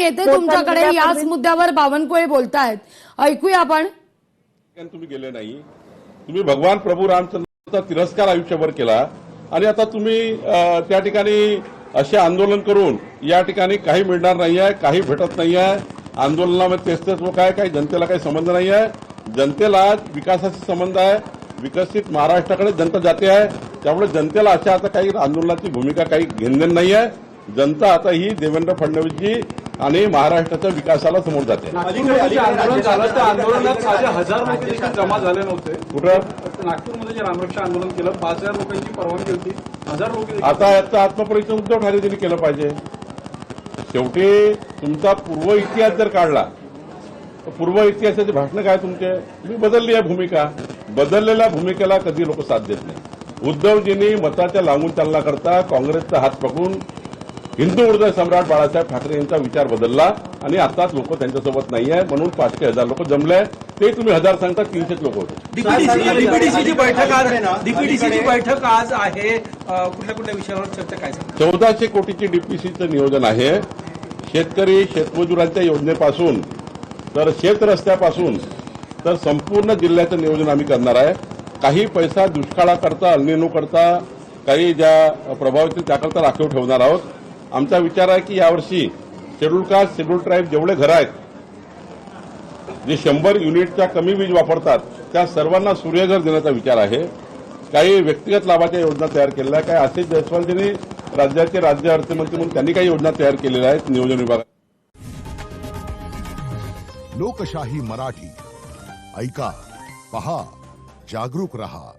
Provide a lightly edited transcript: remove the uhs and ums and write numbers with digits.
येते तुमच्याकडे याच मुद्द्यावर बावनकुळे बोलतायत, ऐकूया आपण. तुम्ही गेले नाही, तुम्ही भगवान प्रभू रामचंद्राचा तिरस्कार आयुष्यभर केला आणि आता तुम्ही त्या ठिकाणी असे आंदोलन करून या ठिकाणी काही मिळणार नाहीये, काही भेटत नाहीये. आंदोलनामध्ये तेच लोक आहे, काही जनतेला काही संबंध नाही आहे. जनतेला विकासाशी संबंध आहे. विकसित महाराष्ट्राकडे जनता जाते आहे. त्यामुळे जनतेला अशा आता काही आंदोलनाची भूमिका काही घेणं नाही आहे. जनता आता ही देवेंद्र फडणवीसजी आणि महाराष्ट्राच्या विकासाला समोर जाते. आंदोलन झालं त्या आंदोलनात माझे 1000 लोक देखील जमा झाले नव्हते. कुठं नागपूरमध्ये जे रामरक्षा आंदोलन केलं 5000 लोकांची परवानगी होती. 1000 लोक आता याचा आत्मपरीक्षण उद्धव ठाकरेंनी केलं पाहिजे. शेवटी तुमचा पूर्व इतिहास जर काढला तर पूर्व इतिहासाची भाषणं काय तुमचे, तुम्ही बदलली आहे भूमिका. बदललेल्या भूमिकेला कधी लोक साथ देत नाही. उद्धवजींनी मताच्या लागून चालना करता काँग्रेसचा हात पकडून हिंदू हृदय सम्राट बाळासाहेब ठाकरे यांचा विचार बदलला आणि आताच लोक त्यांच्यासोबत नाही आहे. म्हणून 500,000 लोक जमले. ते तुम्ही 1000 सांगता, 300 लोक होते. डीपीडीसीची बैठक आज आहे. कुठल्या कुठल्या विषयावर चर्चा काय 1400 कोटीची डीपीसीचं नियोजन आहे. शेतकरी शेतमजुरांच्या योजनेपासून तर शेत रस्त्यापासून तर संपूर्ण जिल्ह्याचं नियोजन आम्ही करणार आहे. काही पैसा दुष्काळाकरता, अल्निनो करता, काही ज्या प्रभावित त्याकरता राखीव ठेवणार आहोत. आमचा विचार आहे की यावर्षी शेड्यूल कास्ट, शेड्यूल ट्राईब जेवढे घरं आहेत, जे 100 युनिटच्या कमी वीज वापरतात, त्या सर्वांना सूर्यघर देण्याचा विचार आहे. काही व्यक्तिगत लाभाच्या योजना तयार केलेल्या आहेत. काही आशिष जयस्वालजींनी राज्याचे राज्य अर्थमंत्री म्हणून त्यांनी काही योजना तयार केलेल्या आहेत नियोजन विभागात. लोकशाही मराठी ऐका, पहा, जागरूक रहा.